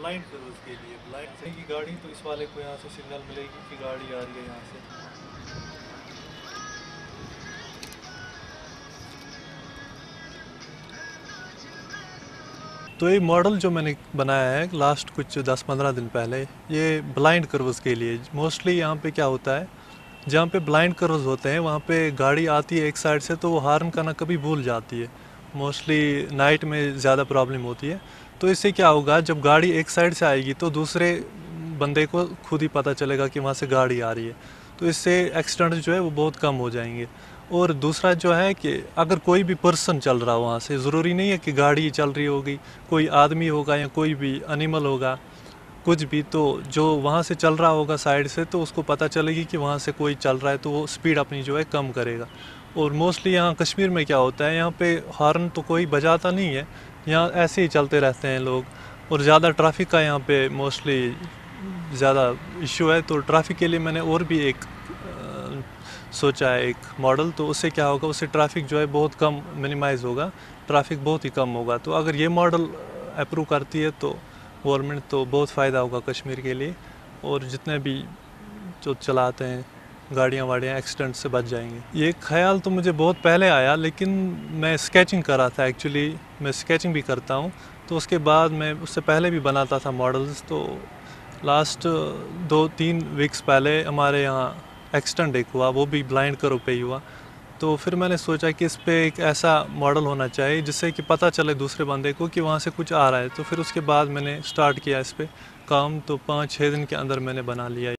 Blind service के लिए blind की गाड़ी, तो इस वाले को यहाँ से सिग्नल मिलेगी कि गाड़ी आ रही है यहाँ से। तो ये मॉडल जो मैंने बनाया है लास्ट कुछ 10-15 दिन पहले, ये ब्लाइंड कर्व्स के लिए। मोस्टली यहाँ पे क्या होता है, जहाँ पे ब्लाइंड कर्व्स होते हैं वहाँ पे गाड़ी आती है एक साइड से तो वो हॉर्न करना कभी भूल जाती है। मोस्टली नाइट में ज़्यादा प्रॉब्लम होती है। तो इससे क्या होगा, जब गाड़ी एक साइड से आएगी तो दूसरे बंदे को खुद ही पता चलेगा कि वहाँ से गाड़ी आ रही है। तो इससे एक्सीडेंट जो है वो बहुत कम हो जाएंगे। और दूसरा जो है कि अगर कोई भी पर्सन चल रहा हो वहाँ से, ज़रूरी नहीं है कि गाड़ी चल रही होगी, कोई आदमी होगा या कोई भी एनिमल होगा, कुछ भी, तो जो वहाँ से चल रहा होगा साइड से तो उसको पता चलेगी कि वहाँ से कोई चल रहा है, तो वो स्पीड अपनी जो है कम करेगा। और मोस्टली यहाँ कश्मीर में क्या होता है, यहाँ पे हॉर्न तो कोई बजाता नहीं है, यहाँ ऐसे ही चलते रहते हैं लोग। और ज़्यादा ट्रैफिक का यहाँ पे मोस्टली ज़्यादा इशू है। तो ट्रैफिक के लिए मैंने और भी एक सोचा है एक मॉडल। तो उससे क्या होगा, उससे ट्रैफिक जो है बहुत कम मिनिमाइज़ होगा, ट्रैफिक बहुत ही कम होगा। तो अगर ये मॉडल अप्रूव करती है तो गवर्नमेंट, तो बहुत फ़ायदा होगा कश्मीर के लिए। और जितने भी जो चलाते हैं गाड़ियाँ वाड़ियाँ एक्सीडेंट से बच जाएंगे। ये ख्याल तो मुझे बहुत पहले आया, लेकिन मैं स्केचिंग कर रहा था। एक्चुअली मैं स्केचिंग भी करता हूँ, तो उसके बाद मैं उससे पहले भी बनाता था मॉडल्स। तो लास्ट 2-3 वीक्स पहले हमारे यहाँ एक्सीडेंट एक हुआ, वो भी ब्लाइंड कर्व पे ही हुआ। तो फिर मैंने सोचा कि इस पे एक ऐसा मॉडल होना चाहिए जिससे कि पता चले दूसरे बंदे को कि वहाँ से कुछ आ रहा है। तो फिर उसके बाद मैंने स्टार्ट किया इस पे काम। तो 5-6 दिन के अंदर मैंने बना लिया।